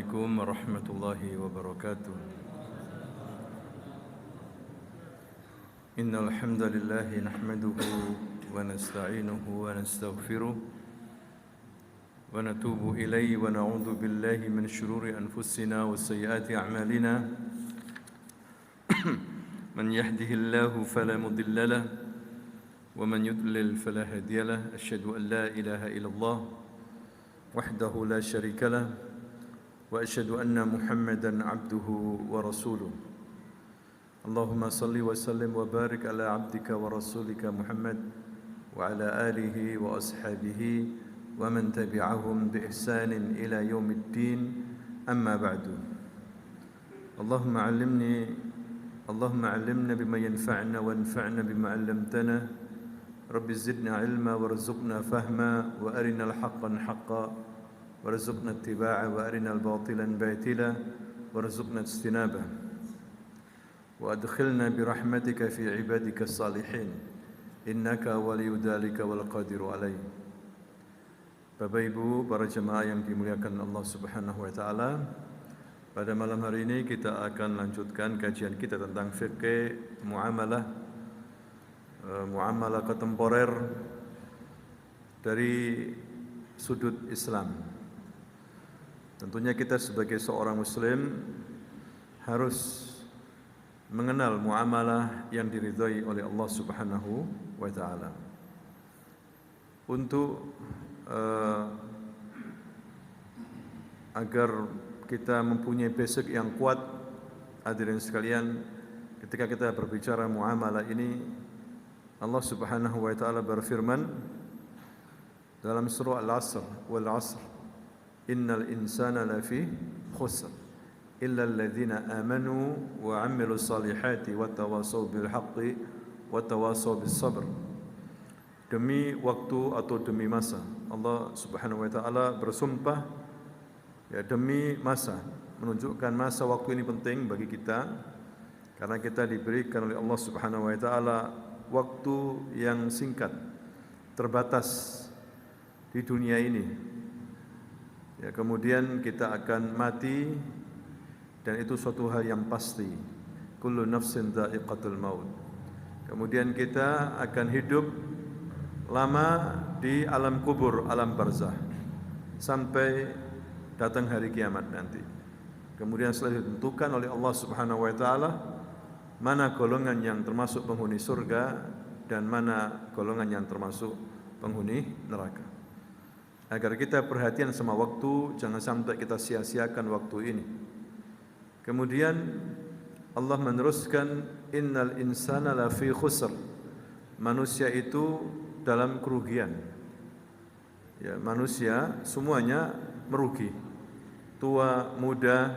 Assalamualaikum warahmatullahi wabarakatuh. Innal hamdalillah nahmaduhu wa nasta'inuhu wa nastaghfiruh wa natubu ilayhi wa na'udzu billahi min shururi anfusina wa sayyiati a'malina. Man yahdihillahu fala mudilla lahu wa man yudlil fala hadiya lahu. Asyhadu an la ilaha illallah wahdahu la syarika lahu wa asyhadu anna Muhammadan abduhu wa rasuluh. Allahumma salli wa sallim wa barik ala abdika wa rasulika Muhammad wa ala alihi wa ashabihi wa man tabi'ahum bi ihsanin ila yaumiddin, amma ba'du. Allahumma 'allimna bima yanfa'una wanfa'na bima 'allamtana. Rabbi zidna 'ilma warzuqna fahma wa arinal haqqan haqqan warzuqna ittiba'a wa arinal batilan batila warzuqna ijtinabah wa adkhilna birahmatika fi ibadika salihin innaka waliyyu dzalika wal qadiru alaih. Bapak Ibu, para jemaah yang dimuliakan Allah Subhanahu wa taala, pada malam hari ini kita akan lanjutkan kajian kita tentang fikih muamalah kontemporer dari sudut Islam. Tentunya kita sebagai seorang muslim harus mengenal muamalah yang diridhai oleh Allah Subhanahu wa taala. Untuk agar kita mempunyai basic yang kuat, hadirin sekalian, ketika kita berbicara muamalah ini, Allah Subhanahu wa taala berfirman dalam surah Al-'Asr, wal 'asr innal insana lafi khusr illa alladhina amanu wa 'amilus salihati wa tawasaw bil haqqi wa tawasaw bis sabr. Demi waktu atau demi masa, Allah Subhanahu wa taala bersumpah, ya, demi masa, menunjukkan masa waktu ini penting bagi kita karena kita diberikan oleh Allah Subhanahu wa taala waktu yang singkat, terbatas di dunia ini. Ya, kemudian kita akan mati dan itu suatu hal yang pasti. Kullu nafsin dha'iqatul maut. Kemudian kita akan hidup lama di alam kubur, alam barzah, sampai datang hari kiamat nanti. Kemudian setelah ditentukan oleh Allah Subhanahu wa taala mana golongan yang termasuk penghuni surga dan mana golongan yang termasuk penghuni neraka. Agar kita perhatian sama waktu, jangan sampai kita sia-siakan waktu ini. Kemudian Allah meneruskan, innal insana lafi khusr. Manusia itu dalam kerugian. Ya, manusia semuanya merugi. Tua, muda,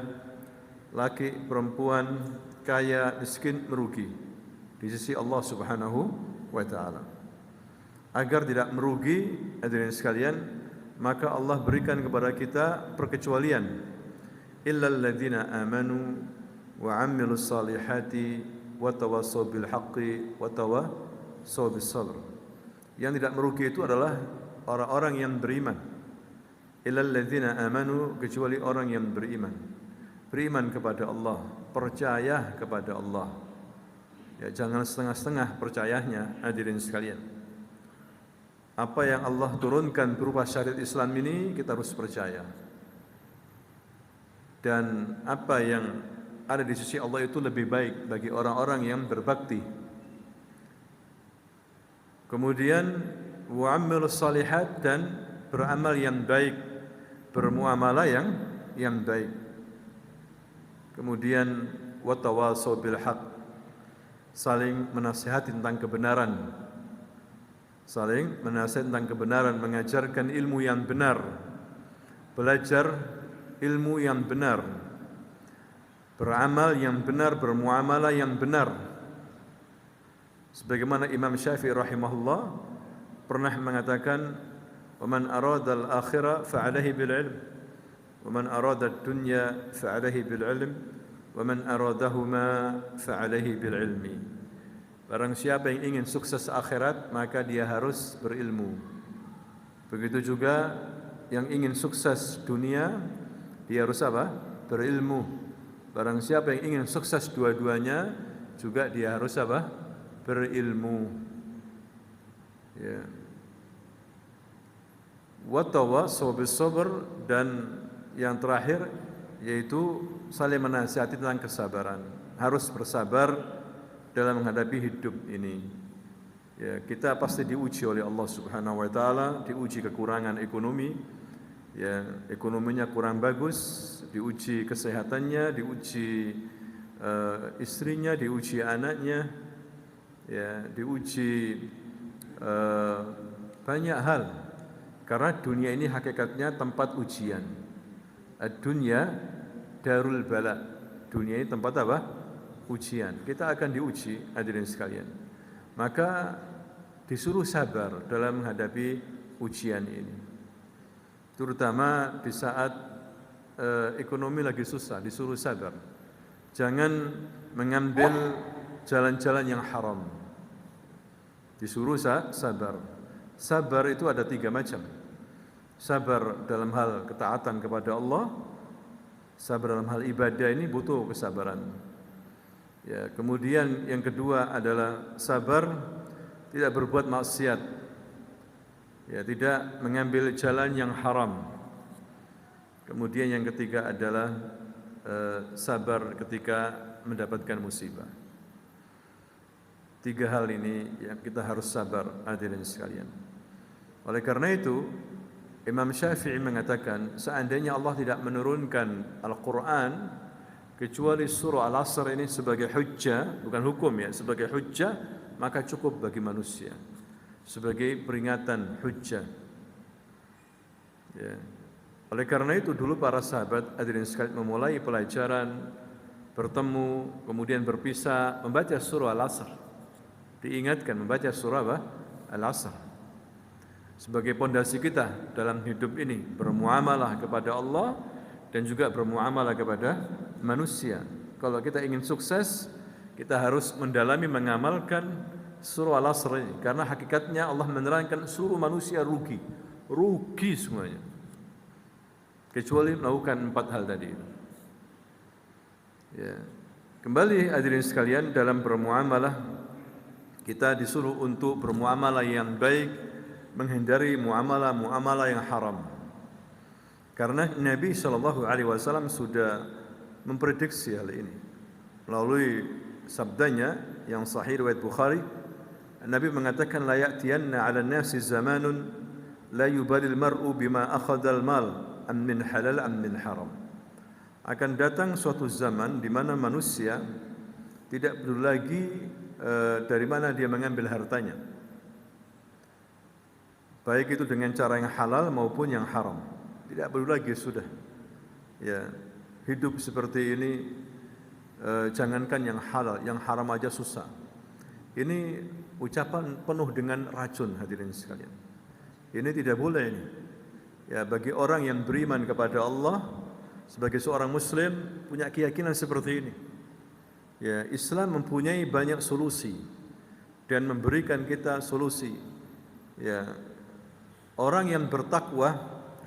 laki, perempuan, kaya, miskin merugi di sisi Allah Subhanahu wa taala. Agar tidak merugi, hadirin sekalian, maka Allah berikan kepada kita perkecualian. Illal ladzina amanu wa 'amilus salihati wa tawassaw bil haqqi wa tawassaw bis sabr. Yang tidak merugi itu adalah orang-orang yang beriman. Illal ladzina amanu, kecuali orang yang beriman. Beriman kepada Allah, percaya kepada Allah. Ya, jangan setengah-setengah percayanya, hadirin sekalian. Apa yang Allah turunkan berupa syariat Islam ini kita harus percaya. Dan apa yang ada di sisi Allah itu lebih baik bagi orang-orang yang berbakti. Kemudian wa'amilus salihat, dan beramal yang baik, bermuamalah yang baik. Kemudian watawasaw bil haqq, saling menasihati tentang kebenaran. Saling menasihat tentang kebenaran, mengajarkan ilmu yang benar, belajar ilmu yang benar, beramal yang benar, bermuamalah yang benar. Sebagaimana Imam Syafi'i rahimahullah pernah mengatakan, "Wa man arada al-akhirah fa'alaihi bil ilm, wa man arada ad-dunya fa'alaihi bil ilm, wa man aradahuma fa'alaihi bil ilmi." Barang siapa yang ingin sukses akhirat, maka dia harus berilmu. Begitu juga yang ingin sukses dunia, dia harus apa? Berilmu. Barang siapa yang ingin sukses dua-duanya, juga dia harus apa? Berilmu. Ya. Wa tawassaw bis sabr, dan yang terakhir yaitu saling menasihati tentang kesabaran. Harus bersabar dalam menghadapi hidup ini. Ya, kita pasti diuji oleh Allah Subhanahu wa taala, diuji kekurangan ekonomi. Ya, ekonominya kurang bagus, diuji kesehatannya, diuji istrinya, diuji anaknya, ya, diuji banyak hal. Karena dunia ini hakikatnya tempat ujian. Ad-dunya darul bala. Dunia ini tempat apa? Ujian. Kita akan diuji, hadirin sekalian. Maka disuruh sabar dalam menghadapi ujian ini. Terutama di saat ekonomi lagi susah, disuruh sabar. Jangan mengambil jalan-jalan yang haram. Disuruh sabar. Sabar itu ada 3 macam. Sabar dalam hal ketaatan kepada Allah, sabar dalam hal ibadah ini butuh kesabaran. Ya, kemudian yang kedua adalah sabar tidak berbuat maksiat. Ya, tidak mengambil jalan yang haram. Kemudian yang ketiga adalah sabar ketika mendapatkan musibah. 3 hal ini yang kita harus sabar, hadirin sekalian. Oleh karena itu, Imam Syafi'i mengatakan, seandainya Allah tidak menurunkan Al-Quran kecuali surah Al-Asr ini sebagai hujjah, bukan hukum ya, sebagai hujjah, maka cukup bagi manusia sebagai peringatan hujjah. Ya. Oleh karena itu dulu para sahabat hadirin sekalian memulai pelajaran, bertemu, kemudian berpisah, membaca surah Al-Asr. Diingatkan membaca surah apa? Al-Asr. Sebagai pondasi kita dalam hidup ini, bermuamalah kepada Allah dan juga bermuamalah kepada manusia. Kalau kita ingin sukses, kita harus mendalami, mengamalkan surah Al-Asr ini, karena hakikatnya Allah menerangkan seluruh manusia rugi semuanya, kecuali melakukan 4 hal tadi. Ya. Kembali hadirin sekalian, dalam bermuamalah kita disuruh untuk bermuamalah yang baik, menghindari muamalah yang haram. Karena Nabi SAW sudah memprediksi hal ini melalui sabdanya yang sahih riwayat Bukhari. Nabi mengatakan, la ya'tiyanna 'ala an-nasi zamanun la yubalil mar'u bima akhadha al-mal am min halal am min haram. Akan datang suatu zaman di mana manusia tidak peduli lagi dari mana dia mengambil hartanya, baik itu dengan cara yang halal maupun yang haram. Tidak perlu lagi sudah. Ya, hidup seperti ini, jangankan yang halal, yang haram aja susah. Ini ucapan penuh dengan racun, hadirin sekalian. Ini tidak boleh ini. Ya, bagi orang yang beriman kepada Allah, sebagai seorang muslim punya keyakinan seperti ini. Ya, Islam mempunyai banyak solusi dan memberikan kita solusi. Ya, orang yang bertakwa,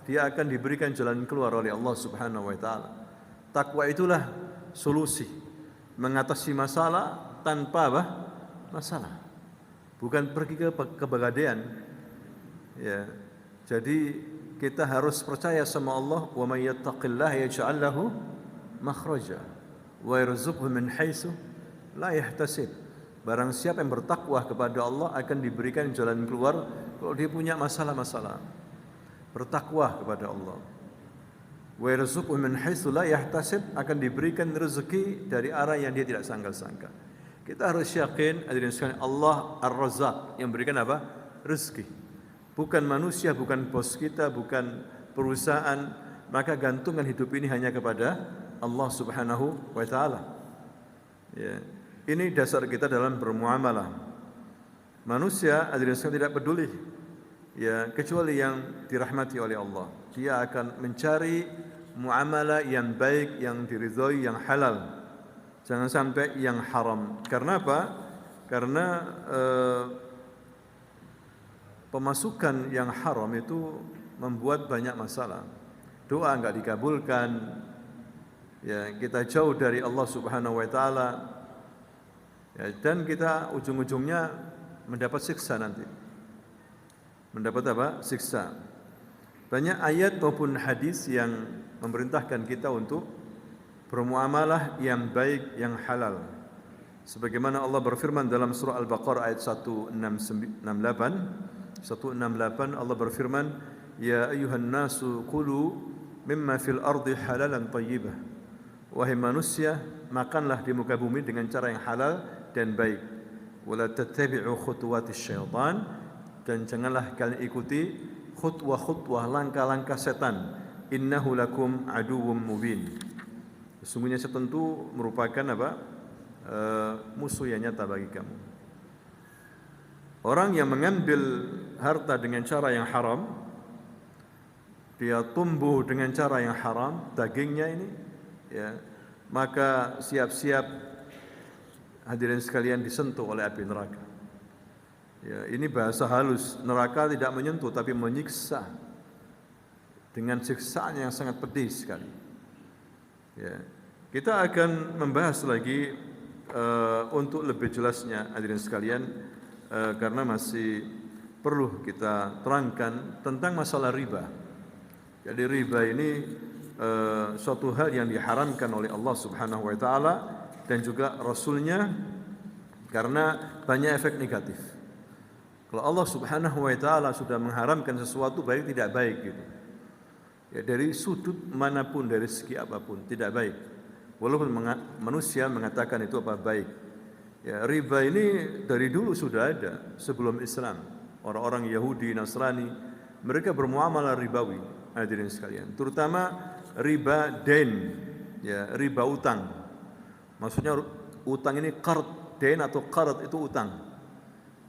dia akan diberikan jalan keluar oleh Allah Subhanahu wa taala. Takwa itulah solusi mengatasi masalah tanpa apa? Masalah. Bukan pergi ke kebegadaian. Ya. Jadi kita harus percaya sama Allah, wa may yattaqillaha yaj'al lahu makhraja wa yarzuqhu min haitsu la yahtasib. Barang siapa yang bertakwa kepada Allah akan diberikan jalan keluar kalau dia punya masalah-masalah. Bertakwa kepada Allah. Wa yarzuqhu min haitsu la yahtasib, akan diberikan rezeki dari arah yang dia tidak sangka-sangka. Kita harus yakin hadirin sekalian, Allah Ar-Razzaq yang berikan apa? Rezeki. Bukan manusia, bukan bos kita, bukan perusahaan. Maka gantungan hidup ini hanya kepada Allah Subhanahu wa taala. Ya. Ini dasar kita dalam bermuamalah. Manusia hadirin sekalian tidak peduli, ya, kecuali yang dirahmati oleh Allah. Dia akan mencari muamalah yang baik, yang diridhoi, yang halal. Jangan sampai yang haram. Karena apa? Karena pemasukan yang haram itu membuat banyak masalah. doa enggak dikabulkan, ya kita jauh dari Allah Subhanahu wa taala, ya, dan kita ujung-ujungnya mendapat siksa nanti. Mendapat apa? Siksa. Banyak ayat maupun hadis yang memerintahkan kita untuk bermuamalah yang baik, yang halal. Sebagaimana Allah berfirman dalam surah Al-Baqarah ayat 168 Allah berfirman, ya ayyuhan nasu kulu mimma fil ardi halalan thayyibah. Wahai manusia, makanlah di muka bumi dengan cara yang halal dan baik. Wala tattabi'u khutuwatis syaitan, dan janganlah kalian ikuti khutwah-khutwah, langkah-langkah setan. Innahu lakum aduwwum mubin. Sesungguhnya setan itu merupakan apa? Musuh yang nyata bagi kamu. Orang yang mengambil harta dengan cara yang haram, dia tumbuh dengan cara yang haram, dagingnya ini, ya, maka siap-siap hadirin sekalian disentuh oleh api neraka. Ya, ini bahasa halus. Neraka tidak menyentuh tapi menyiksa dengan siksaan yang sangat pedih sekali. Ya, kita akan membahas lagi untuk lebih jelasnya hadirin sekalian, karena masih perlu kita terangkan tentang masalah riba. Jadi riba ini suatu hal yang diharamkan oleh Allah Subhanahu wa taala dan juga Rasulnya, karena banyak efek negatif. Kalau Allah Subhanahu wa taala sudah mengharamkan sesuatu, baik tidak baik gitu. Ya, dari sudut manapun, dari segi apapun tidak baik. Walaupun manusia mengatakan itu apa baik. Ya, riba ini dari dulu sudah ada sebelum Islam. Orang-orang Yahudi, Nasrani, mereka bermuamalah ribawi, hadirin sekalian. Terutama riba dain, ya, riba utang. Maksudnya utang ini qard, dain atau qard itu utang.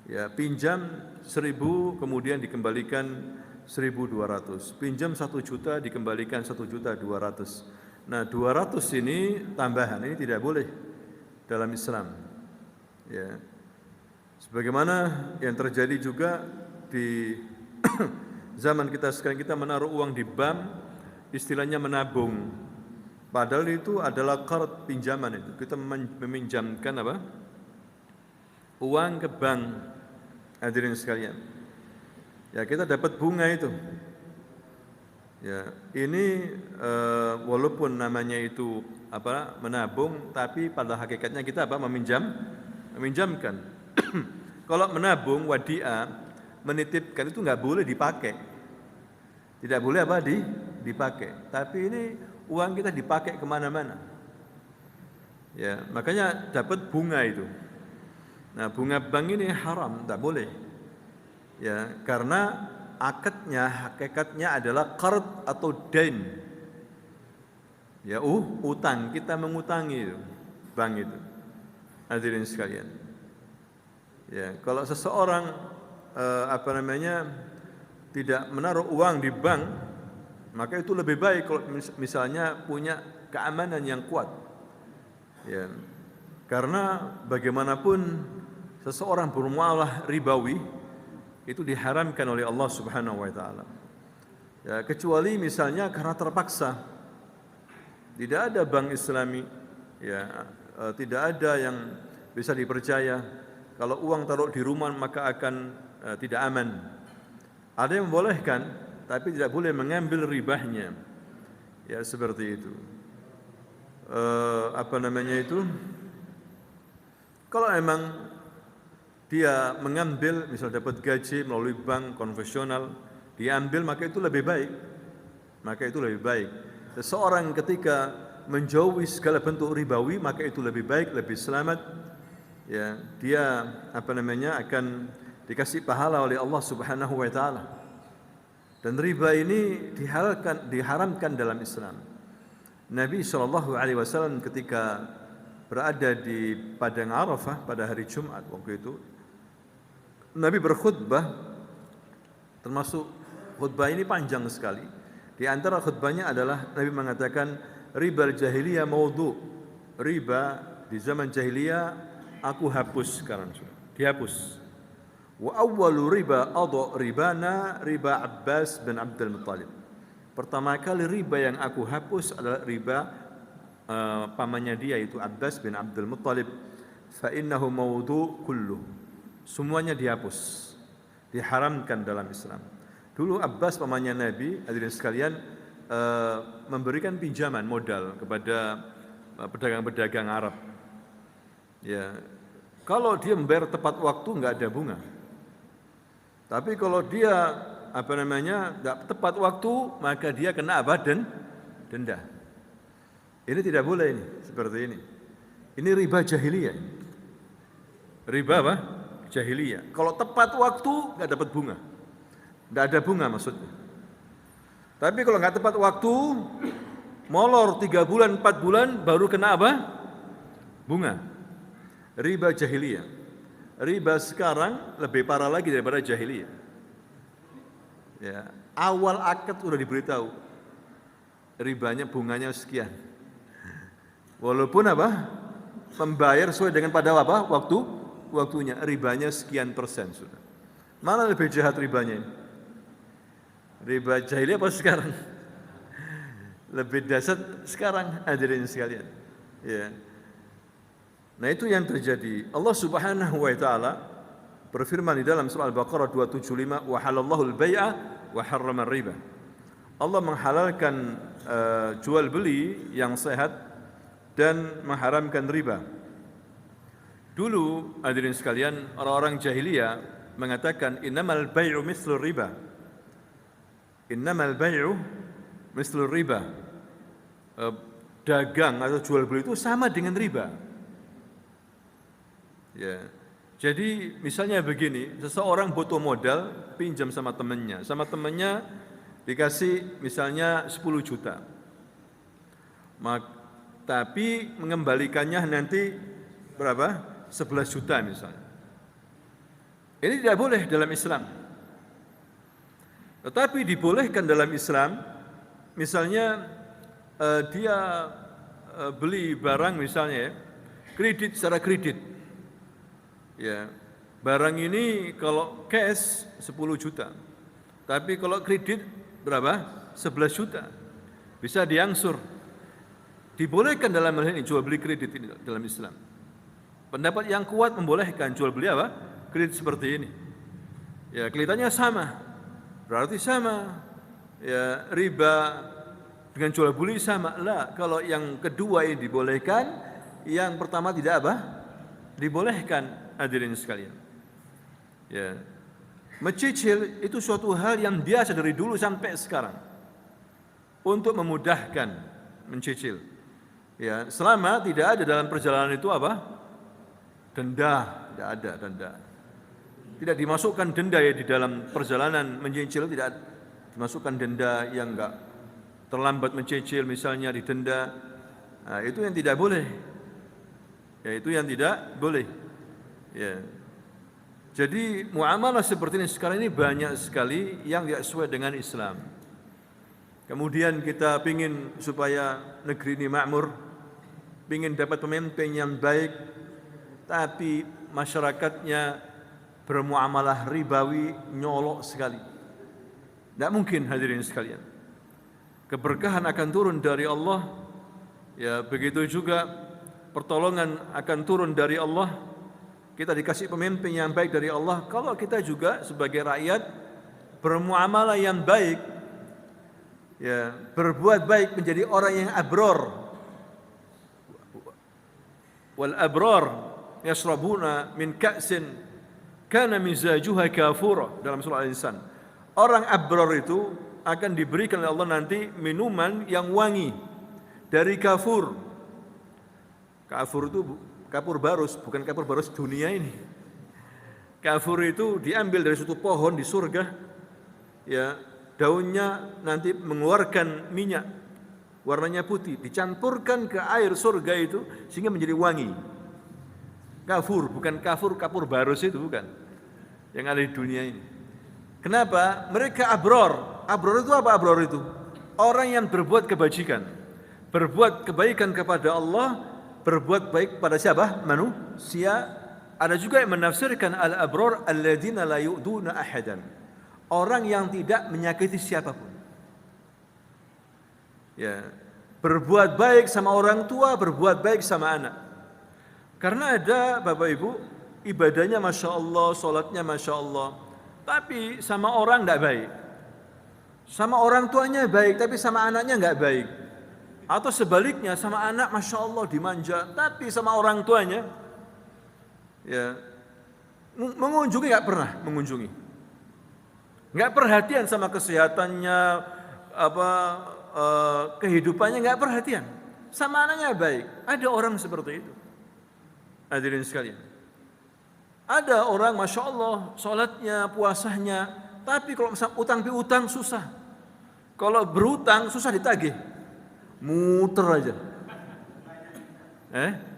Ya, pinjam 1.000 kemudian dikembalikan 1.200. Pinjam 1 juta dikembalikan 1.200.000. Nah, 200 ini tambahan, ini tidak boleh dalam Islam. Ya. Sebagaimana yang terjadi juga di zaman kita sekarang, kita menaruh uang di bank, istilahnya menabung. Padahal itu adalah qard, pinjaman itu. Kita meminjamkan apa? Uang ke bank. Hadirin sekalian, ya, kita dapat bunga itu. Ya, ini walaupun namanya itu apa, menabung, tapi pada hakikatnya kita apa, meminjamkan. Kalau menabung, wadiah, menitipkan, itu nggak boleh dipakai, tidak boleh apa, dipakai. Tapi ini uang kita dipakai kemana-mana. Ya, makanya dapat bunga itu. Nah, bunga bank ini haram, tak boleh. Ya, karena akadnya, hakikatnya adalah qard atau dain. Ya, utang, kita mengutangi itu, bank itu. Hadirin sekalian. Ya, kalau seseorang tidak menaruh uang di bank, maka itu lebih baik kalau misalnya punya keamanan yang kuat. Ya. Karena bagaimanapun seseorang bermuamalah ribawi itu diharamkan oleh Allah Subhanahu wa taala. Ya, kecuali misalnya karena terpaksa. Tidak ada bank Islami, ya, tidak ada yang bisa dipercaya. Kalau uang taruh di rumah maka akan tidak aman. Ada yang membolehkan, tapi tidak boleh mengambil ribahnya. Ya, seperti itu. Kalau memang dia mengambil, misal dapat gaji melalui bank konvensional, diambil, maka itu lebih baik. Seseorang ketika menjauhi segala bentuk ribawi, maka itu lebih baik, lebih selamat. Ya, dia akan dikasih pahala oleh Allah Subhanahu wa taala. Dan riba ini diharamkan dalam Islam. Nabi SAW ketika berada di padang Arafah pada hari Jumat waktu itu, Nabi berkhutbah, termasuk khutbah ini panjang sekali. Di antara khutbahnya adalah Nabi mengatakan, riba jahiliyah maudhu. Riba di zaman jahiliyah aku hapus sekarang, dihapus. Wa awwalu riba adha ribana riba Abbas bin Abdul Muttalib. Pertama kali riba yang aku hapus adalah riba pamannya dia, yaitu Abbas bin Abdul Muttalib. Fa innahu mawdu' kullu. Semuanya dihapus, diharamkan dalam Islam. Dulu Abbas pamannya Nabi, hadirin sekalian, memberikan pinjaman modal kepada pedagang-pedagang Arab. Ya, kalau dia membayar tepat waktu nggak ada bunga. Tapi kalau dia nggak tepat waktu, maka dia kena apa? Denda. Ini tidak boleh ini, seperti ini. Ini riba jahiliyah. Riba apa? Jahiliyah. Kalau tepat waktu nggak dapat bunga. Nggak ada bunga maksudnya. Tapi kalau nggak tepat waktu, molor 3 bulan, 4 bulan, baru kena apa? Bunga. Riba jahiliyah. Riba sekarang lebih parah lagi daripada jahiliyah. Ya, awal akad sudah diberitahu. Ribanya, bunganya sekian. Walaupun apa? Membayar sesuai dengan pada apa? Waktunya. Ribanya sekian persen sudah. Mana lebih jahat ribanya ini? Riba jahiliyah apa sekarang? Lebih dahsyat sekarang, hadirin sekalian. Ya. Nah, itu yang terjadi. Allah Subhanahu wa taala berfirman di dalam surah Al-Baqarah 275, "Wa halallahu al-bai'a wa harrama riba." Allah menghalalkan jual beli yang sehat dan mengharamkan riba. Dulu, hadirin sekalian, orang-orang jahiliyah mengatakan innamal bai'u mislu riba. Innamal bai'u mislu riba. Dagang atau jual beli itu sama dengan riba. Ya. Jadi misalnya begini, seseorang butuh modal, pinjam sama temannya dikasih misalnya 10 juta. Tapi mengembalikannya nanti berapa? 11 juta misalnya. Ini tidak boleh dalam Islam. Tetapi dibolehkan dalam Islam, misalnya dia beli barang misalnya, kredit secara kredit. Ya, barang ini kalau cash 10 juta, tapi kalau kredit berapa? 11 juta. Bisa diangsur. Dibolehkan dalam hal ini jual beli kredit ini dalam Islam. Pendapat yang kuat membolehkan jual beli apa? Kredit seperti ini. Ya, kelihatannya sama. Berarti sama. Ya, riba dengan jual beli sama. Lah, kalau yang kedua ini dibolehkan, yang pertama tidak apa? Dibolehkan, hadirin sekalian. Ya. Mencicil itu suatu hal yang biasa dari dulu sampai sekarang. Untuk memudahkan mencicil. Ya, selama tidak ada dalam perjalanan itu apa? Denda, tidak ada denda. Tidak dimasukkan denda ya di dalam perjalanan mencicil, tidak dimasukkan denda yang enggak terlambat mencicil misalnya didenda. Nah, itu yang tidak boleh. Ya, itu yang tidak boleh. Ya. Jadi muamalah seperti ini sekarang ini banyak sekali yang tidak sesuai dengan Islam. Kemudian kita ingin supaya negeri ini makmur, ingin dapat pemimpin yang baik, tapi masyarakatnya bermuamalah ribawi, nyolok sekali. Tidak mungkin, hadirin sekalian. Keberkahan akan turun dari Allah, ya begitu juga pertolongan akan turun dari Allah. Kita dikasih pemimpin yang baik dari Allah. Kalau kita juga sebagai rakyat bermuamalah yang baik, ya berbuat baik, menjadi orang yang abror. Wal abrar yashrabuna min ka'sin kana mizajuha kafura, dalam surah Al-Insan. Orang abror itu akan diberikan oleh Allah nanti minuman yang wangi dari kafur. Kafur itu kapur barus, bukan kapur barus dunia ini. Kafur itu diambil dari suatu pohon di surga, ya daunnya nanti mengeluarkan minyak, warnanya putih, dicampurkan ke air surga itu sehingga menjadi wangi. Kafur, bukan kapur barus itu bukan, yang ada di dunia ini. Kenapa? Mereka abror. Abror itu apa? Abror itu orang yang berbuat kebajikan, berbuat kebaikan kepada Allah, berbuat baik pada siapa? Manusia. Ada juga yang menafsirkan al-abror alladzina la yu'duna ahadan. Orang yang tidak menyakiti siapapun. Ya, berbuat baik sama orang tua, berbuat baik sama anak. Karena ada Bapak Ibu, ibadahnya Masya Allah, sholatnya Masya Allah, tapi sama orang tidak baik. Sama orang tuanya baik, tapi sama anaknya nggak baik. Atau sebaliknya, sama anak Masya Allah dimanja, tapi sama orang tuanya, ya mengunjungi nggak pernah mengunjungi, nggak perhatian sama kesehatannya, kehidupannya nggak perhatian. Sama anaknya baik. Ada orang seperti itu. Hadirin sekalian. Ada orang Masya Allah sholatnya, puasanya, tapi kalau misalnya utang piutang susah. Kalau berutang susah ditagih, muter aja.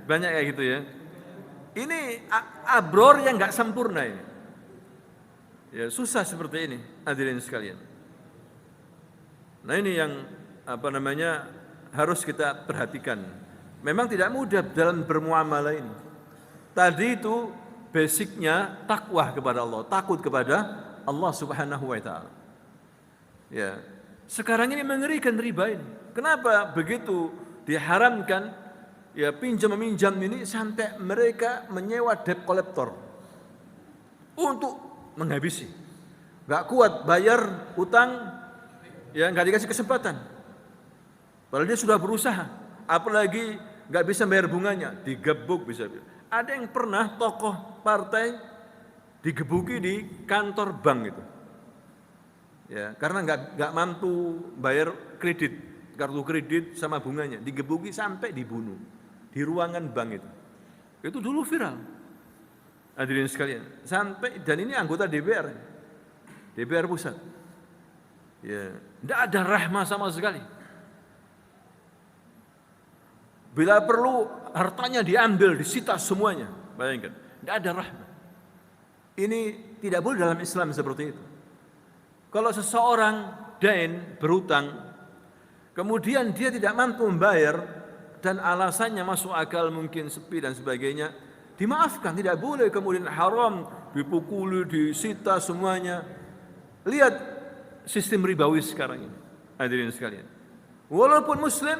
Banyak kayak gitu ya. Ini abror yang nggak sempurna ini. Ya susah seperti ini, hadirin sekalian. Nah ini yang harus kita perhatikan. Memang tidak mudah dalam bermuamalah ini. Tadi itu basicnya takwa kepada Allah, takut kepada Allah Subhanahu wa taala. Ya. Sekarang ini mengerikan riba ini. Kenapa begitu diharamkan ya pinjam meminjam ini sampai mereka menyewa debt collector untuk menghabisi. Enggak kuat bayar utang ya enggak dikasih kesempatan. Padahal dia sudah berusaha, apalagi enggak bisa bayar bunganya, digebuk bisa. Ada yang pernah tokoh partai digebuki di kantor bank itu. Ya, karena nggak mampu bayar kredit, kartu kredit sama bunganya, digebuki sampai dibunuh di ruangan bank itu. Itu dulu viral. Hadirin sekalian, sampai dan ini anggota DPR pusat. Ya, tidak ada rahmah sama sekali. Bila perlu hartanya diambil, disita semuanya. Bayangkan, tidak ada rahmah. Ini tidak boleh dalam Islam seperti itu. Kalau seseorang dain berutang, kemudian dia tidak mampu membayar dan alasannya masuk akal mungkin sepi dan sebagainya, dimaafkan, tidak boleh kemudian haram, dipukuli, disita semuanya. Lihat sistem ribawi sekarang ini, hadirin sekalian. Walaupun Muslim,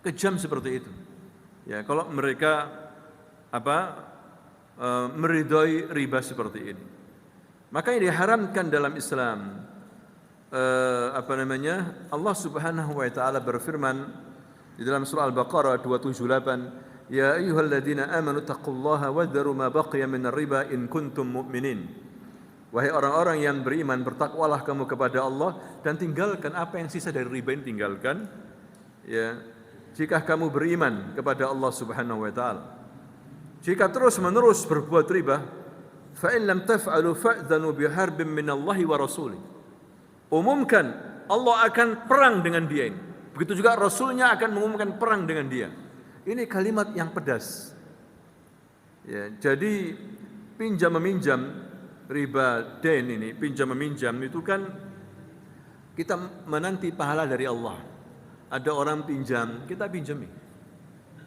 kejam seperti itu. Ya, kalau mereka meridhoi riba seperti ini. Makanya diharamkan dalam Islam. Allah Subhanahu wa taala berfirman di dalam surah Al-Baqarah 278, "Ya ayyuhalladzina amanu taqullaha wadharu ma baqiya minar riba in kuntum mu'minin." Wahai orang-orang yang beriman, bertakwalah kamu kepada Allah dan tinggalkan apa yang sisa dari riba ini, tinggalkan. Ya, jika kamu beriman kepada Allah Subhanahu wa taala. Jika terus-menerus berbuat riba, fa in lam taf'alu fa'dhanu biharbin minallahi wa rasulih. Umumkan Allah akan perang dengan dia ini. Begitu juga Rasulnya akan mengumumkan perang dengan dia. Ini kalimat yang pedas. Ya, jadi pinjam meminjam riba dain ini, pinjam meminjam itu kan kita menanti pahala dari Allah. Ada orang pinjam, kita pinjami.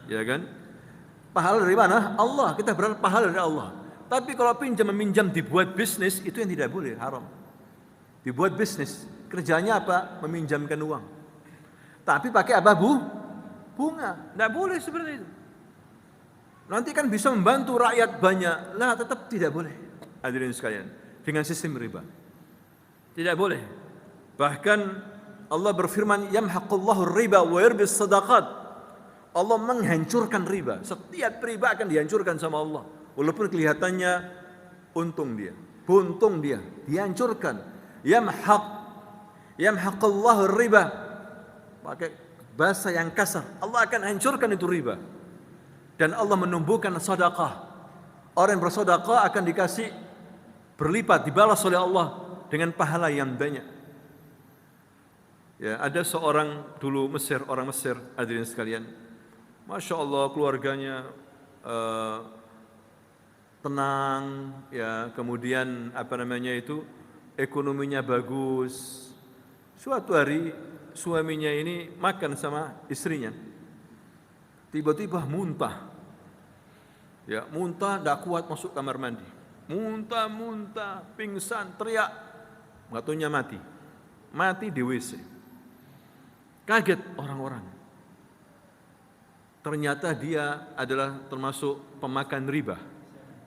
Ya kan? Pahala dari mana? Allah. Kita berharap pahala dari Allah. Tapi kalau pinjam meminjam dibuat bisnis, itu yang tidak boleh, haram. Dibuat bisnis, kerjanya apa? Meminjamkan uang. Tapi pakai apa, Bu? Bunga. Tidak boleh seperti itu. Nanti kan bisa membantu rakyat banyak. Nah, tetap tidak boleh. Hadirin sekalian, dengan sistem riba. Tidak boleh. Bahkan Allah berfirman, "Yamhaqullahu riba wa yurbis shadaqat." Allah menghancurkan riba. Setiap riba akan dihancurkan sama Allah. Walaupun kelihatannya untung dia, buntung dia, dihancurkan. Yamhaqullahu riba. Pakai bahasa yang kasar. Allah akan hancurkan itu riba. Dan Allah menumbuhkan sedekah. Orang yang bersedekah akan dikasih berlipat, dibalas oleh Allah dengan pahala yang banyak. Ya, ada seorang dulu orang Mesir, hadirin sekalian. Masya Allah keluarganya tenang, ya, kemudian ekonominya bagus. Suatu hari suaminya ini makan sama istrinya, tiba-tiba muntah, ya muntah, tidak kuat masuk kamar mandi, muntah, pingsan, teriak, nggak taunya mati di WC. Kaget orang-orang. Ternyata dia adalah termasuk pemakan riba.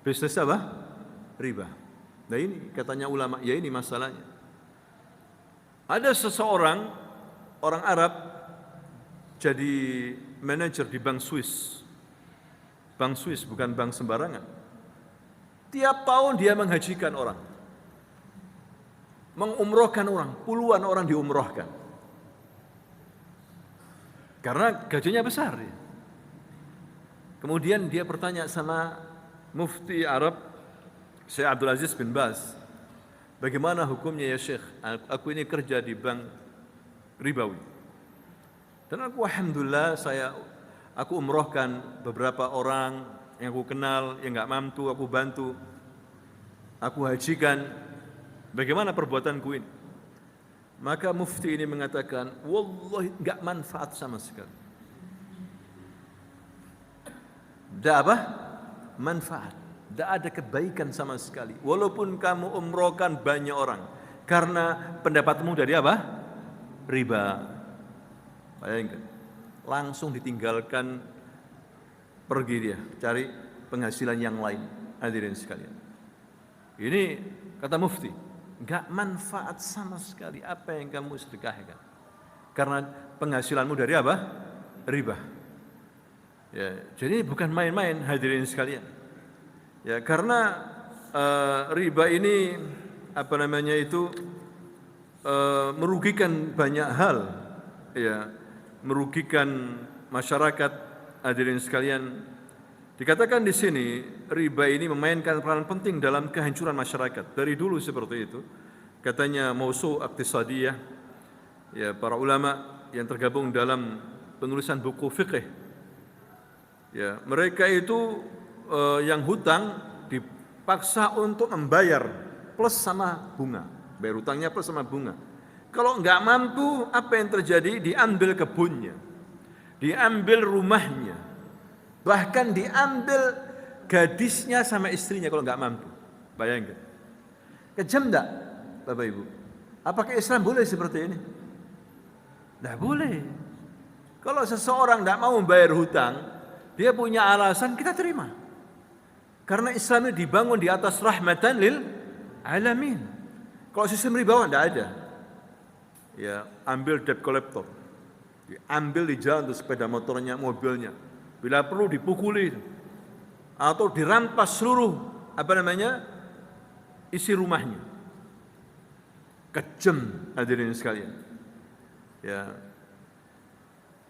Bisnis apa? Riba. Nah ini katanya ulama, ya ini masalahnya. Ada seseorang, orang Arab, jadi manajer di bank Swiss. Bank Swiss bukan bank sembarangan. Tiap tahun dia menghajikan orang. Mengumrohkan orang, puluhan orang diumrohkan. Karena gajinya besar dia. Kemudian dia bertanya sama Mufti Arab, Syekh Abdul Aziz bin Baz, bagaimana hukumnya ya Syekh? Aku ini kerja di bank ribawi. Dan aku alhamdulillah aku umrohkan beberapa orang yang aku kenal, yang nggak mampu aku bantu. Aku hajikan. Bagaimana perbuatanku ini? Maka Mufti ini mengatakan, wallahi nggak manfaat sama sekali. Tidak apa? Manfaat. Tidak ada kebaikan sama sekali. Walaupun kamu umrohkan banyak orang. Karena pendapatmu dari apa? Riba. Bayangkan. Langsung ditinggalkan, pergi dia. Cari penghasilan yang lain. Hadirin sekalian. Ini kata Mufti. Enggak manfaat sama sekali apa yang kamu sedekahkan. Karena penghasilanmu dari apa? Riba. Ya, jadi bukan main-main hadirin sekalian. Ya, karena riba ini merugikan banyak hal. Ya, merugikan masyarakat hadirin sekalian. Dikatakan di sini riba ini memainkan peran penting dalam kehancuran masyarakat. Dari dulu seperti itu. Katanya Mausu' Iqtisadiyah, ya para ulama yang tergabung dalam penulisan buku fikih. Ya, mereka itu yang hutang dipaksa untuk membayar plus sama bunga. Bayar hutangnya plus sama bunga. Kalau enggak mampu, apa yang terjadi? Diambil kebunnya, diambil rumahnya, bahkan diambil gadisnya sama istrinya kalau enggak mampu. Bayangkan. Kejam enggak, Bapak Ibu? Apakah Islam boleh seperti ini? Enggak boleh. Kalau seseorang enggak mau membayar hutang, dia punya alasan, kita terima. Karena Islam ini dibangun di atas rahmatan lil alamin. Kalau sistem riba tidak ada. Ya, ambil debt collector. Diambil di jalan tuh sepeda motornya, mobilnya. Bila perlu dipukuli atau dirampas seluruh isi rumahnya. Kejam hadirin sekalian. Ya.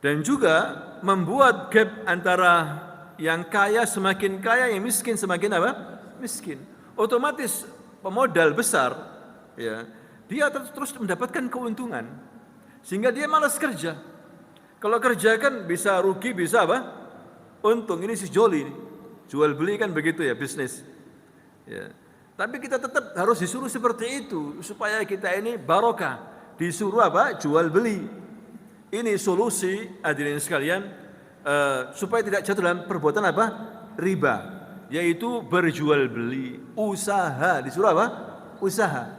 Dan juga membuat gap antara yang kaya semakin kaya, yang miskin semakin apa? Miskin. Otomatis pemodal besar, ya, dia terus mendapatkan keuntungan, sehingga dia malas kerja. Kalau kerja kan bisa rugi, bisa apa? Untung. Ini si joli, jual beli kan begitu ya bisnis. Ya. Tapi kita tetap harus disuruh seperti itu supaya kita ini barokah. Disuruh apa? Jual beli. Ini solusi hadirin sekalian supaya tidak jatuh dalam perbuatan apa? Riba, yaitu berjual beli, usaha. Disuruh apa? Usaha.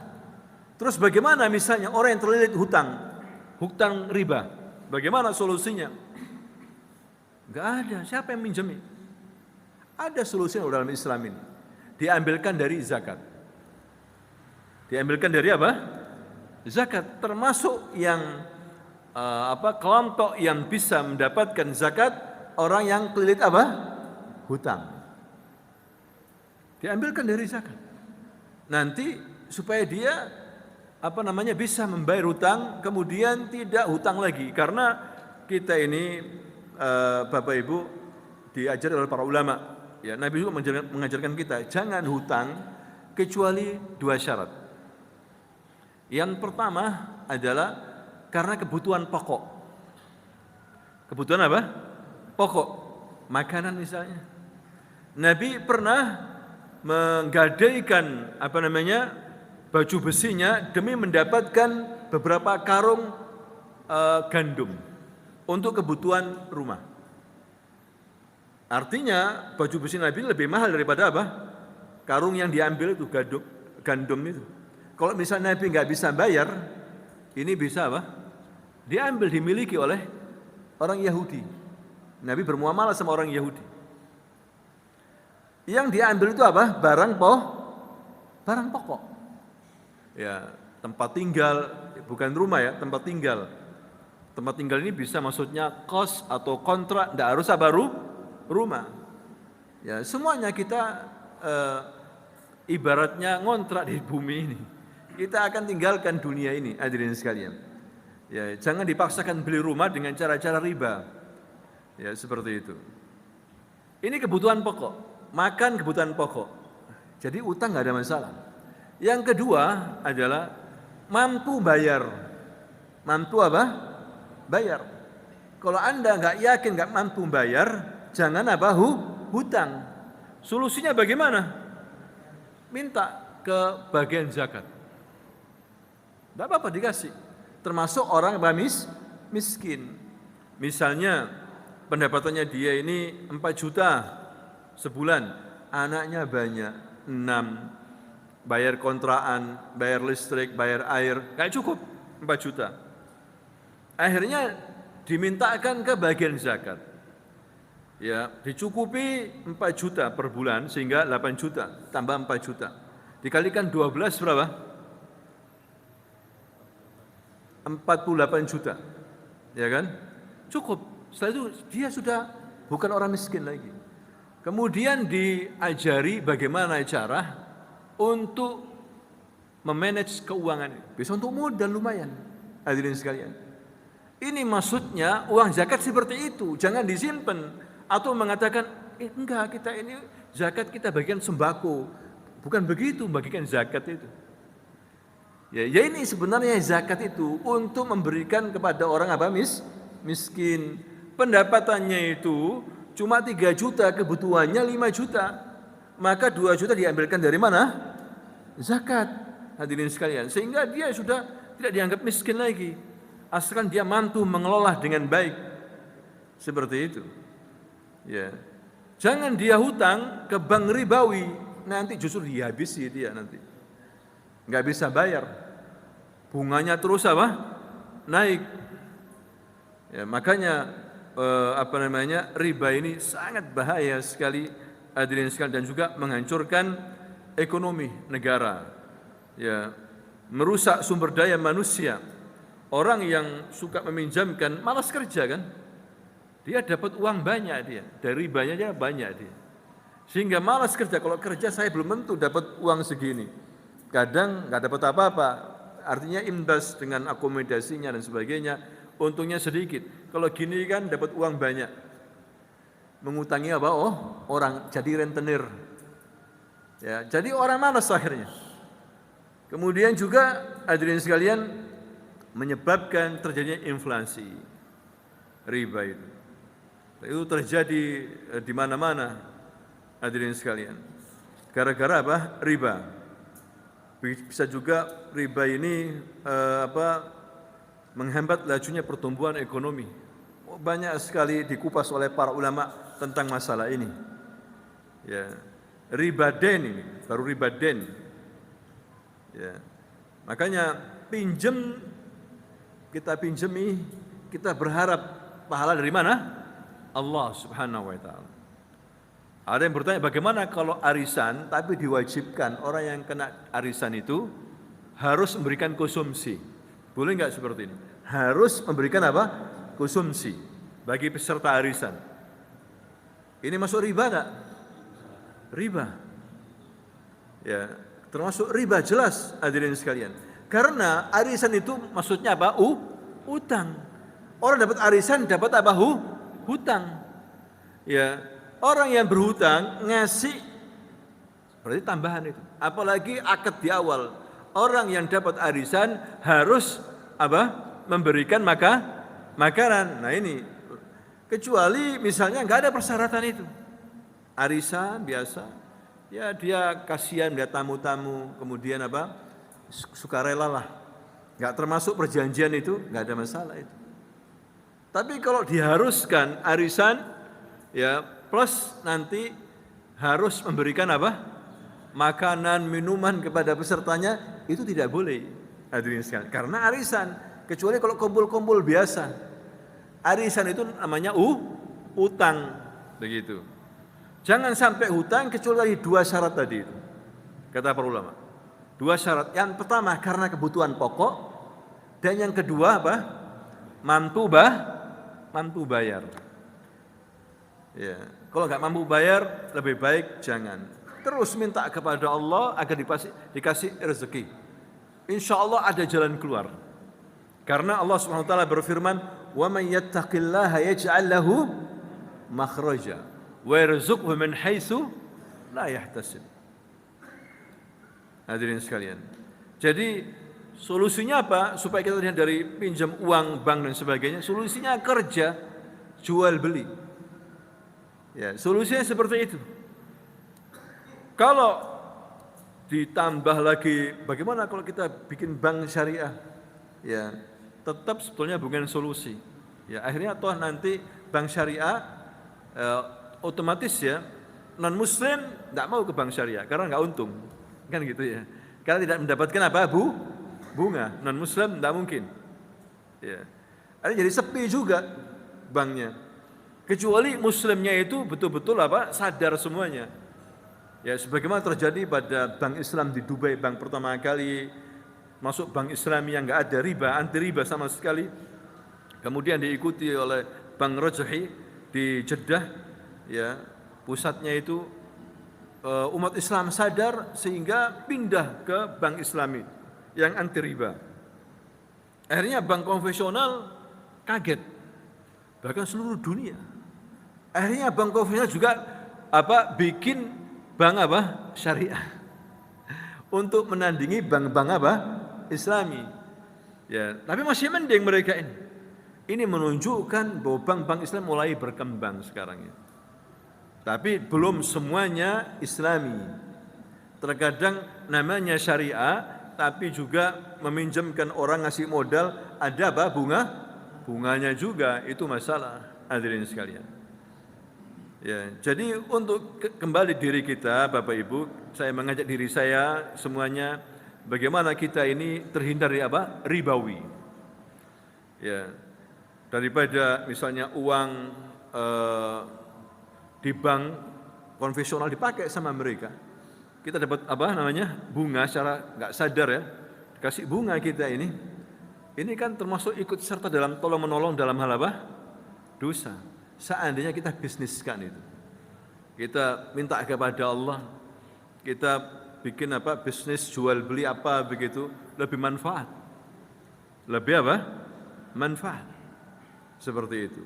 Terus bagaimana misalnya orang yang terlilit hutang riba? Bagaimana solusinya? Enggak ada. Siapa yang minjemin? Ada solusinya dalam Islam ini. Diambilkan dari zakat. Diambilkan dari apa? Zakat. Termasuk yang kelompok yang bisa mendapatkan zakat orang yang kelilit apa? Hutang. Diambilkan dari zakat. Nanti supaya dia bisa membayar hutang, kemudian tidak hutang lagi. Karena kita ini Bapak Ibu diajar oleh para ulama, ya Nabi juga mengajarkan kita jangan hutang kecuali 2 syarat. Yang pertama adalah karena kebutuhan pokok. Kebutuhan apa? Pokok. Makanan misalnya. Nabi pernah menggadaikan baju besinya demi mendapatkan beberapa karung gandum untuk kebutuhan rumah. Artinya baju besi Nabi lebih mahal daripada apa? Karung yang diambil itu gandum itu. Kalau misalnya Nabi nggak bisa bayar, ini bisa apa? diambil, dimiliki oleh orang Yahudi. Nabi bermuamalah sama orang Yahudi. Yang diambil itu apa? Barang pokok. Ya, tempat tinggal, bukan rumah ya, tempat tinggal. Tempat tinggal ini bisa maksudnya kos atau kontrak, tidak harus baru rumah. Ya, semuanya kita ibaratnya ngontrak di bumi ini. Kita akan tinggalkan dunia ini, hadirin sekalian. Ya, jangan dipaksakan beli rumah dengan cara-cara riba. Ya, seperti itu. Ini kebutuhan pokok, makan kebutuhan pokok. Jadi utang nggak ada masalah. Yang kedua adalah mampu bayar. Mampu apa? Bayar. Kalau Anda nggak yakin, nggak mampu bayar, jangan apa? Hutang. Solusinya bagaimana? Minta ke bagian zakat. Tidak apa-apa dikasih. Termasuk orang miskin. Misalnya pendapatannya dia ini 4 juta sebulan, anaknya banyak, 6, bayar kontrakan, bayar listrik, bayar air, nggak cukup 4 juta. Akhirnya dimintakan ke bagian zakat. Ya, dicukupi 4 juta per bulan sehingga 8 juta, tambah 4 juta. Dikalikan 12 berapa? 48 juta. Ya kan? Cukup. Setelah itu dia sudah bukan orang miskin lagi. Kemudian diajari bagaimana cara untuk memanage keuangan. Bisa untuk modal lumayan. Hadirin sekalian. Ini maksudnya uang zakat seperti itu. Jangan disimpan atau mengatakan enggak, kita ini zakat kita bagian sembako. Bukan begitu bagikan zakat itu. Ya ini sebenarnya zakat itu untuk memberikan kepada orang apa? Miskin. Pendapatannya itu cuma 3 juta, kebutuhannya 5 juta. Maka 2 juta diambilkan dari mana? Zakat. Hadirin sekalian. Sehingga dia sudah tidak dianggap miskin lagi. Asalkan dia mampu mengelola dengan baik. Seperti itu. Ya. Jangan dia hutang ke bank ribawi, nanti justru dihabisi dia nanti. Nggak bisa bayar, bunganya terus apa? Naik. Ya, makanya riba ini sangat bahaya sekali, hadirin sekalian, dan juga menghancurkan ekonomi negara. Ya, merusak sumber daya manusia. Orang yang suka meminjamkan malas kerja kan? Dia dapat uang banyak dia, dari ribanya aja banyak dia. Sehingga malas kerja. Kalau kerja saya belum tentu dapat uang segini. Kadang nggak dapat apa-apa, artinya imbas dengan akomodasinya dan sebagainya, untungnya sedikit. Kalau gini kan dapat uang banyak, mengutangi apa? Oh, orang jadi rentenir. Ya, jadi orang malas akhirnya. Kemudian juga hadirin sekalian menyebabkan terjadinya inflasi, riba itu. Itu terjadi di mana-mana, hadirin sekalian. Gara-gara apa? Riba. Bisa juga riba ini menghambat lajunya pertumbuhan ekonomi. Banyak sekali dikupas oleh para ulama tentang masalah ini. Ya, riba den ini, baru riba den. Ya, makanya kita pinjemi, kita berharap pahala dari mana? Allah Subhanahu wa taala. Ada yang bertanya bagaimana kalau arisan tapi diwajibkan orang yang kena arisan itu harus memberikan konsumsi. Boleh nggak seperti ini? Harus memberikan apa? Konsumsi bagi peserta arisan. Ini masuk riba nggak? Riba. Ya, termasuk riba jelas hadirin sekalian. Karena arisan itu maksudnya apa? Utang. Orang dapat arisan dapat apa? Hutang. Ya. Orang yang berhutang ngasih berarti tambahan itu. Apalagi akad di awal. Orang yang dapat arisan harus apa? Memberikan makanan. Nah ini. Kecuali misalnya nggak ada persyaratan itu. Arisan biasa. Ya dia kasihan lihat tamu-tamu, kemudian apa? Sukarela lah. Nggak termasuk perjanjian itu, nggak ada masalah itu. Tapi kalau diharuskan arisan, ya plus nanti harus memberikan apa? Makanan, minuman kepada pesertanya, itu tidak boleh. Hadirin sekalian, karena arisan kecuali kalau kumpul-kumpul biasa. Arisan itu namanya utang, begitu. Jangan sampai hutang kecuali 2 syarat tadi itu, kata para ulama. 2 syarat. Yang pertama karena kebutuhan pokok, dan yang kedua apa? Mampu bayar. Ya, kalau nggak mampu bayar, lebih baik jangan. Terus minta kepada Allah agar dikasih rezeki. Insya Allah ada jalan keluar. Karena Allah Subhanahu wa taala berfirman, "Wa may yattaqillaha yaj'al lahu makhraja wa yarzuqhu min haitsu la yahtasib." Hadirin sekalian. Jadi solusinya apa? Supaya kita lihat dari pinjam uang bank dan sebagainya, solusinya kerja, jual beli. Ya, solusinya seperti itu. Kalau ditambah lagi bagaimana kalau kita bikin bank syariah? Ya, tetap sebetulnya bukan solusi. Ya, akhirnya toh nanti bank syariah otomatis ya non muslim tidak mau ke bank syariah karena nggak untung, kan gitu ya. Karena tidak mendapatkan apa? Bunga. Non muslim tidak mungkin. Ya, akhirnya jadi sepi juga banknya. Kecuali muslimnya itu betul-betul apa? Sadar semuanya. Ya, sebagaimana terjadi pada bank Islam di Dubai, bank pertama kali masuk bank Islam yang nggak ada riba, anti riba sama sekali. Kemudian diikuti oleh Bank Rajhi di Jeddah, ya pusatnya itu umat Islam sadar sehingga pindah ke bank Islami yang anti riba. Akhirnya bank konvensional kaget, bahkan seluruh dunia. Akhirnya bank konvensional juga bikin bank syariah untuk menandingi bank-bank Islami. Ya, tapi masih mending mereka ini. Ini menunjukkan bahwa bank-bank Islam mulai berkembang sekarang ini. Tapi belum semuanya Islami. Terkadang namanya syariah, tapi juga meminjamkan orang ngasih modal ada bunganya juga, itu masalah. Hadirin sekalian. Ya, jadi untuk kembali diri kita, Bapak Ibu, saya mengajak diri saya semuanya, bagaimana kita ini terhindar dari ribawi. Ya, daripada misalnya uang di bank konvensional dipakai sama mereka, kita dapat bunga secara nggak sadar ya, dikasih bunga kita ini kan termasuk ikut serta dalam tolong menolong dalam hal dosa. Seandainya kita bisniskan itu, kita minta kepada Allah, kita bikin bisnis jual beli begitu, lebih manfaat, manfaat seperti itu.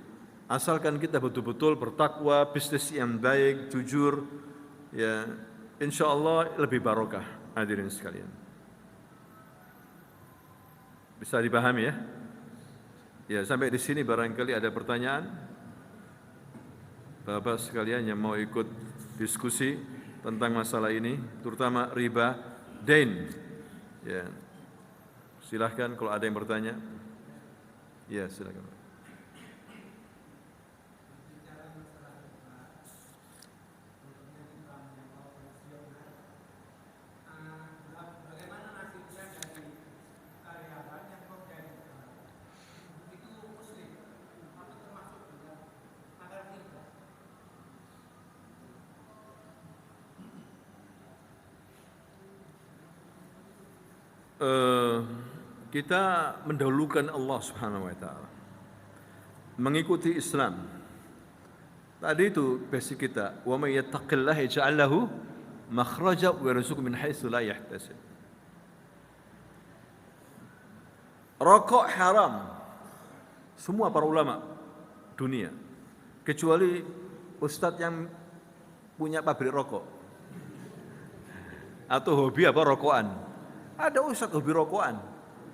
Asalkan kita betul-betul bertakwa, bisnis yang baik, jujur, ya insya Allah lebih barokah. Hadirin sekalian, bisa dipahami ya? Ya, sampai di sini barangkali ada pertanyaan. Bapak sekalian yang mau ikut diskusi tentang masalah ini, terutama riba dain, ya silahkan kalau ada yang bertanya. Ya silahkan. Kita mendahulukan Allah Subhanahu wa taala, mengikuti Islam. Tadi itu basic kita, wa may yattaqillaha yaj'al lahu makhraja wa yarzuqhu min haitsu la yahtasib. Rokok haram, semua para ulama dunia, kecuali ustadz yang punya pabrik rokok atau hobi rokokan. Ada ustadz hobi rokokan,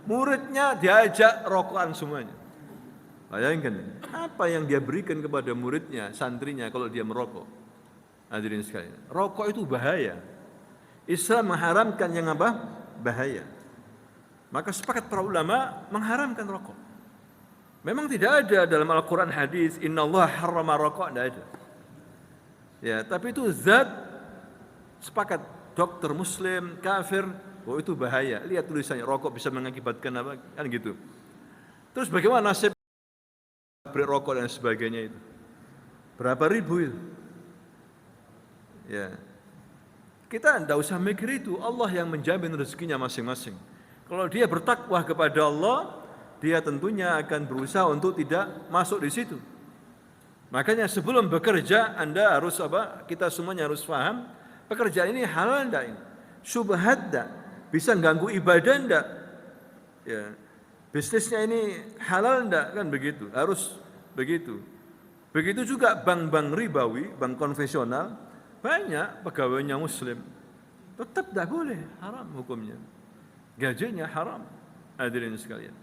muridnya diajak rokokan semuanya. Bayangkan apa yang dia berikan kepada muridnya, santrinya kalau dia merokok. Hadirin sekalian, rokok itu bahaya. Islam mengharamkan yang bahaya. Maka sepakat para ulama mengharamkan rokok. Memang tidak ada dalam Al-Quran hadis innallaha harrama rokok, tidak ada. Ya, tapi itu zat sepakat dokter muslim, kafir, oh itu bahaya. Lihat tulisannya, rokok bisa mengakibatkan kan gitu. Terus bagaimana nasib pabrik rokok dan sebagainya itu? Berapa ribu itu? Ya. Kita tidak usah mikir itu, Allah yang menjamin rezekinya masing-masing. Kalau dia bertakwa kepada Allah, dia tentunya akan berusaha untuk tidak masuk di situ. Makanya sebelum bekerja, Anda harus kita semuanya harus paham, pekerjaan ini halal enggak ini? Syubhat enggak? Bisa ganggu ibadah enggak? Ya. Bisnisnya ini halal enggak? Kan begitu, harus begitu. Begitu juga bank-bank ribawi, bank konvensional, banyak pegawainya muslim, tetap tidak boleh, haram hukumnya. Gajinya haram, hadirin sekalian.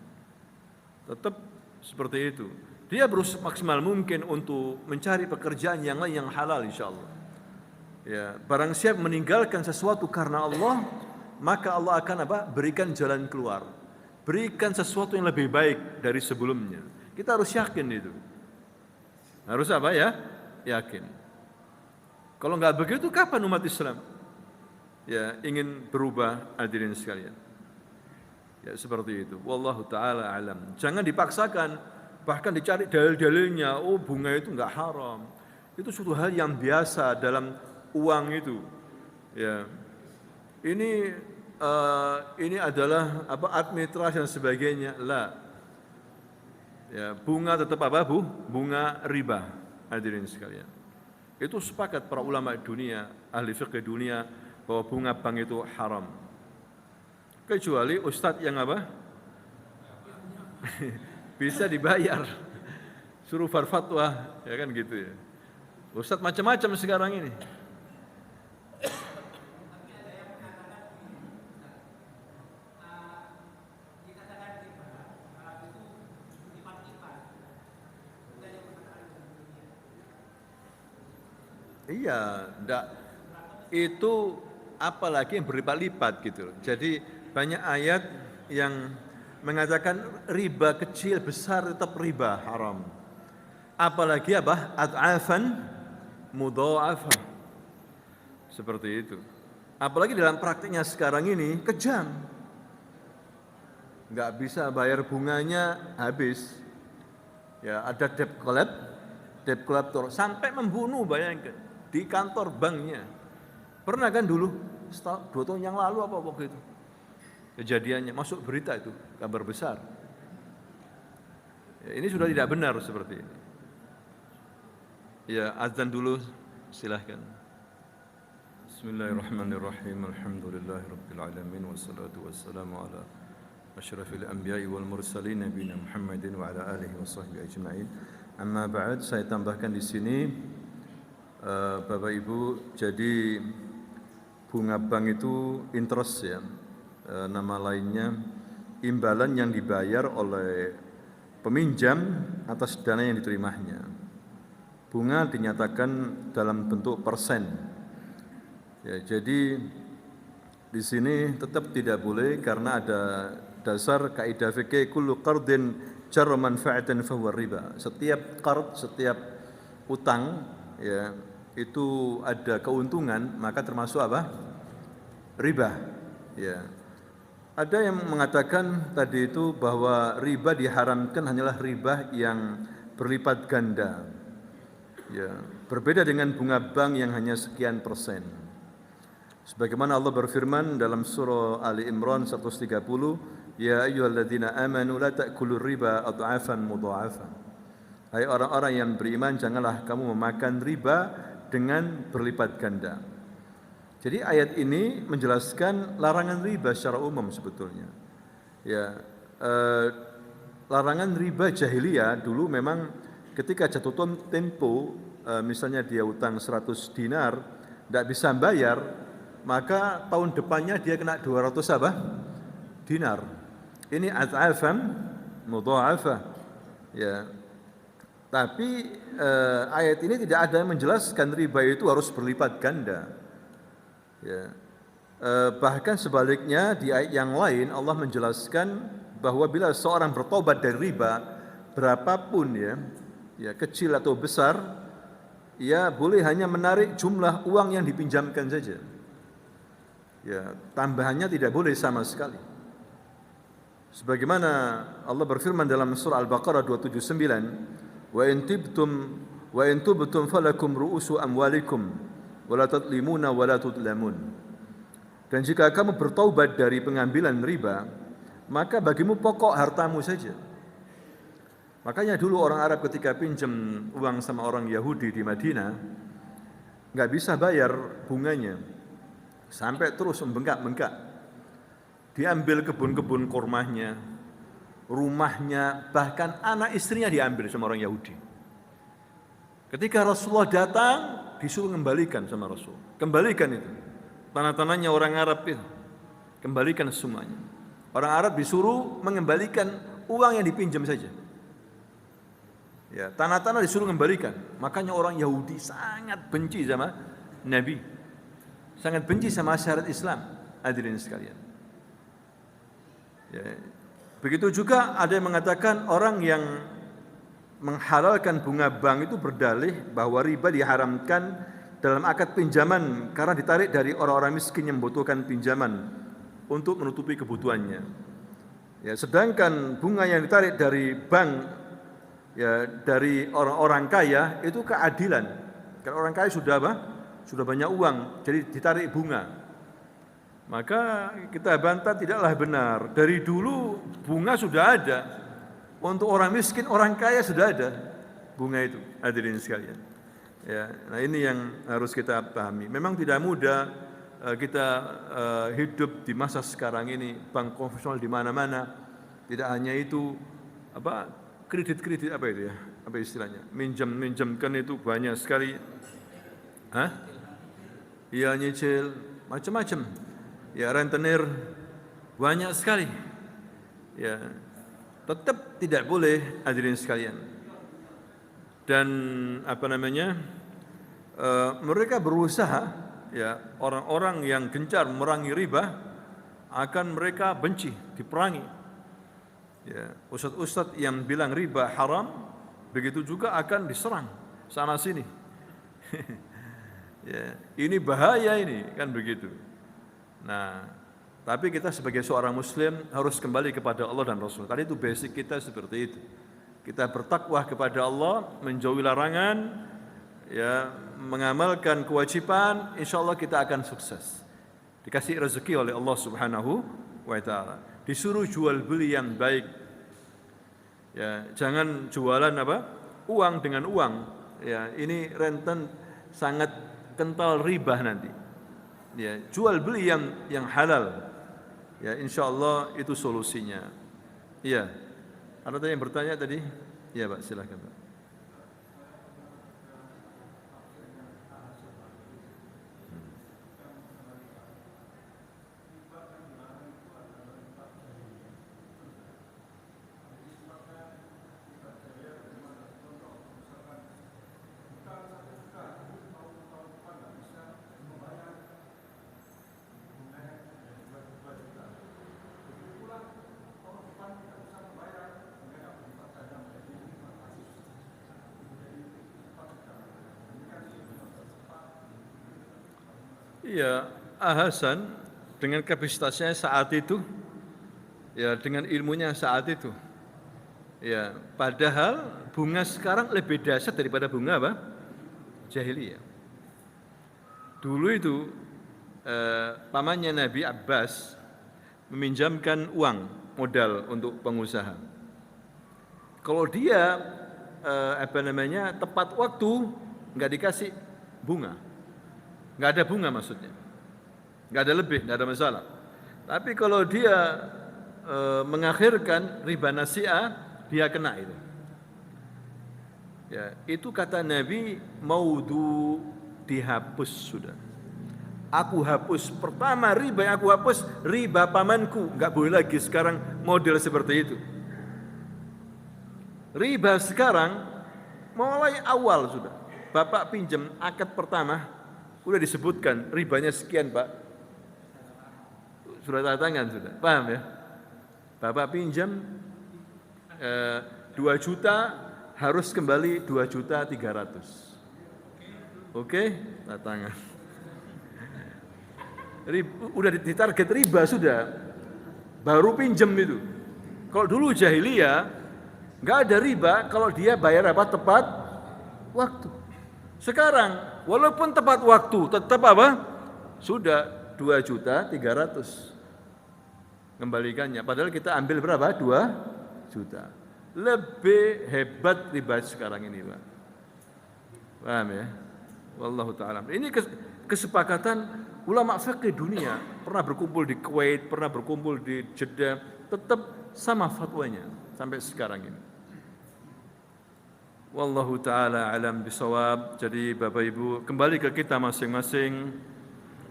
Tetap seperti itu. Dia berusaha maksimal mungkin untuk mencari pekerjaan yang lain yang halal insyaallah. Ya, barang siapa meninggalkan sesuatu karena Allah, maka Allah akan berikan jalan keluar. Berikan sesuatu yang lebih baik dari sebelumnya. Kita harus yakin itu. Harus yakin. Kalau nggak begitu, kapan umat Islam ya ingin berubah, hadirin sekalian? Ya seperti itu. Wallahu taala alam. Jangan dipaksakan, bahkan dicari dalil-dalilnya. Oh, bunga itu nggak haram. Itu suatu hal yang biasa dalam uang itu. Ya, ini adalah administrasi dan sebagainya. Lah, ya bunga tetap bunga riba, hadirin sekalian. Itu sepakat para ulama dunia, ahli fikih dunia, bahwa bunga bank itu haram. Kecuali ustadz yang bisa dibayar, suruh berfatwa, ya kan gitu ya. Ustadz macam-macam sekarang ini. Iya, enggak. Itu apalagi yang berlipat-lipat gitu. Jadi banyak ayat yang mengatakan riba kecil besar tetap riba haram. Apalagi ad'afan mudha'afah. Seperti itu. Apalagi dalam praktiknya sekarang ini kejam. Enggak bisa bayar bunganya habis. Ya, ada debt collector sampai membunuh, bayangkan. Di kantor banknya. Pernah kan dulu, 2 tahun yang lalu waktu itu. Kejadiannya, masuk berita itu, kabar besar. Ya, ini sudah tidak benar seperti ini. Ya, azan dulu, silahkan. Bismillahirrahmanirrahim. Alhamdulillahirabbil alamin wassalatu wassalamu ala asyrafil anbiya'i wal mursalin nabiyina Muhammadin wa ala alihi washabbihi ajma'in. Amma ba'd, saya tambahkan di sini Bapak Ibu, jadi bunga bank itu interest ya, nama lainnya imbalan yang dibayar oleh peminjam atas dana yang diterimanya. Bunga dinyatakan dalam bentuk persen. Ya, jadi di sini tetap tidak boleh karena ada dasar kaidah fikih kullu qardin jarra manfa'atan fa huwa riba. Setiap qard, setiap utang ya itu ada keuntungan, maka termasuk riba. Ya. Ada yang mengatakan tadi itu bahwa riba diharamkan hanyalah riba yang berlipat ganda. Ya, berbeda dengan bunga bank yang hanya sekian persen. Sebagaimana Allah berfirman dalam surah Ali Imran 130, ya ayyuhalladzina amanu la ta'kulur riba adhafan mudha'afan. Hai orang-orang yang beriman, janganlah kamu memakan riba dengan berlipat ganda. Jadi ayat ini menjelaskan larangan riba secara umum sebetulnya. Ya, larangan riba jahiliyah dulu memang ketika jatuh tempo, misalnya dia utang 100 dinar, tidak bisa bayar, maka tahun depannya dia kena 200 dinar. Ini ad'afan mudha'afah. Ya. Tapi ayat ini tidak ada yang menjelaskan riba itu harus berlipat ganda. Ya. Bahkan sebaliknya di ayat yang lain Allah menjelaskan bahwa bila seorang bertobat dari riba berapapun ya kecil atau besar, ia boleh hanya menarik jumlah uang yang dipinjamkan saja. Ya, tambahannya tidak boleh sama sekali. Sebagaimana Allah berfirman dalam surah Al-Baqarah 279, wa in tubtum falakum ru'usu amwalikum wa la tadlimuna wa la tudlamun. Dan jika kamu bertaubat dari pengambilan riba, maka bagimu pokok hartamu saja. Makanya dulu orang Arab ketika pinjam uang sama orang Yahudi di Madinah, nggak bisa bayar bunganya, sampai terus membengkak-bengkak. Diambil kebun-kebun kurmanya, rumahnya, bahkan anak istrinya diambil sama orang Yahudi. Ketika Rasulullah datang, disuruh kembalikan sama Rasul. Kembalikan itu. Tanah-tanahnya orang Arab itu. Kembalikan semuanya. Orang Arab disuruh mengembalikan uang yang dipinjam saja. Ya, tanah-tanah disuruh kembalikan. Makanya orang Yahudi sangat benci sama Nabi. Sangat benci sama syariat Islam. Hadirin sekalian. Ya. Begitu juga ada yang mengatakan orang yang menghalalkan bunga bank itu berdalih bahwa riba diharamkan dalam akad pinjaman karena ditarik dari orang-orang miskin yang membutuhkan pinjaman untuk menutupi kebutuhannya. Ya, sedangkan bunga yang ditarik dari bank, ya, dari orang-orang kaya itu keadilan. Karena orang kaya sudah apa? Sudah banyak uang, jadi ditarik bunga. Maka kita bantah tidaklah benar. Dari dulu bunga sudah ada. Untuk orang miskin, orang kaya sudah ada bunga itu. Hadirin sekalian. Ya, nah ini yang harus kita pahami. Memang tidak mudah kita hidup di masa sekarang ini, bank konvensional di mana-mana. Tidak hanya itu, apa kredit-kredit apa itu ya? Apa istilahnya? Minjamkan itu banyak sekali. Hah? Iya, nyicil, macam-macam. Ya, rentenir banyak sekali. Ya, tetap tidak boleh, hadirin sekalian. Dan apa namanya? Mereka berusaha, ya, orang-orang yang gencar memerangi riba akan mereka benci, diperangi. Ya, ustadz-ustadz yang bilang riba haram, begitu juga akan diserang sana sini. Ya, ini bahaya ini, kan begitu. Nah, tapi kita sebagai seorang muslim harus kembali kepada Allah dan Rasul. Tadi itu basic kita seperti itu. Kita bertakwa kepada Allah, menjauhi larangan, ya, mengamalkan kewajiban, insyaallah kita akan sukses. Dikasih rezeki oleh Allah Subhanahu wa taala. Disuruh jual beli yang baik. Ya, jangan jualan apa? Uang dengan uang. Ya, ini rentan sangat kental riba nanti. Ya, jual beli yang halal. Ya, insyaallah itu solusinya. Iya. Ada yang bertanya tadi? Iya, Pak, silakan, Pak. Iya, Hasan dengan kapasitasnya saat itu, ya dengan ilmunya saat itu. Ya, padahal bunga sekarang lebih dahsyat daripada bunga apa? Jahiliyah. Dulu itu pamannya Nabi Abbas meminjamkan uang modal untuk pengusaha. Kalau dia apa namanya tepat waktu nggak dikasih bunga. Nggak ada bunga maksudnya, nggak ada lebih, nggak ada masalah. Tapi kalau dia mengakhirkan riba nasi'ah, dia kena itu. Ya, itu kata Nabi, maudu dihapus sudah. Aku hapus pertama riba yang aku hapus riba pamanku, nggak boleh lagi sekarang model seperti itu. Riba sekarang mulai awal sudah. Bapak pinjam akad pertama. Sudah disebutkan ribanya sekian, Pak. Sudah tanda tangan sudah. Paham ya? Bapak pinjam 2 juta harus kembali 2.300.000. Oke? Tanda tangan. Udah ditarget riba sudah. Baru pinjam itu. Kalau dulu jahiliyah nggak ada riba kalau dia bayar apa tepat waktu. Sekarang walaupun tepat waktu tetap apa? Sudah 2.300.000 kembalikannya. Padahal kita ambil berapa? 2 juta. Lebih hebat riba sekarang ini, Pak. Paham ya? Wallahu ta'ala. Ini kesepakatan ulama fikih dunia. Pernah berkumpul di Kuwait, pernah berkumpul di Jeddah, tetap sama fatwanya sampai sekarang ini. Wallahu ta'ala alam bisawab. Jadi Bapak Ibu, kembali ke kita masing-masing,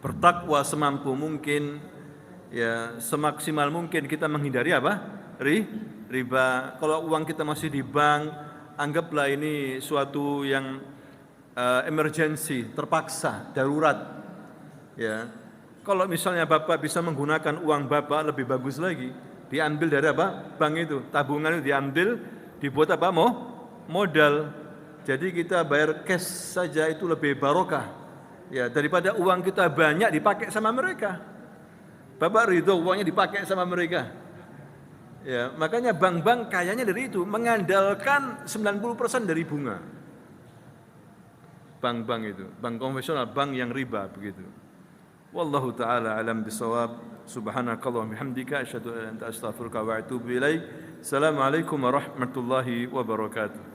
bertakwa semampu mungkin, ya semaksimal mungkin kita menghindari apa? Riba. Kalau uang kita masih di bank, anggaplah ini suatu yang emergency, terpaksa, darurat. Ya. Kalau misalnya Bapak bisa menggunakan uang Bapak lebih bagus lagi, diambil dari apa? Bank itu, tabungan itu diambil, dibuat apa? Modal. Jadi kita bayar cash saja itu lebih barokah. Ya, daripada uang kita banyak dipakai sama mereka. Bapak ridho uangnya dipakai sama mereka. Ya, makanya bank-bank kayanya dari itu mengandalkan 90% dari bunga. Bank-bank itu, bank konvensional, bank yang riba begitu. Wallahu taala alam bisawab. Subhanakallahumma bihamdika asyhadu an la ilaha illa anta astaghfiruka wa atubu ilaik. Assalamualaikum warahmatullahi wabarakatuh.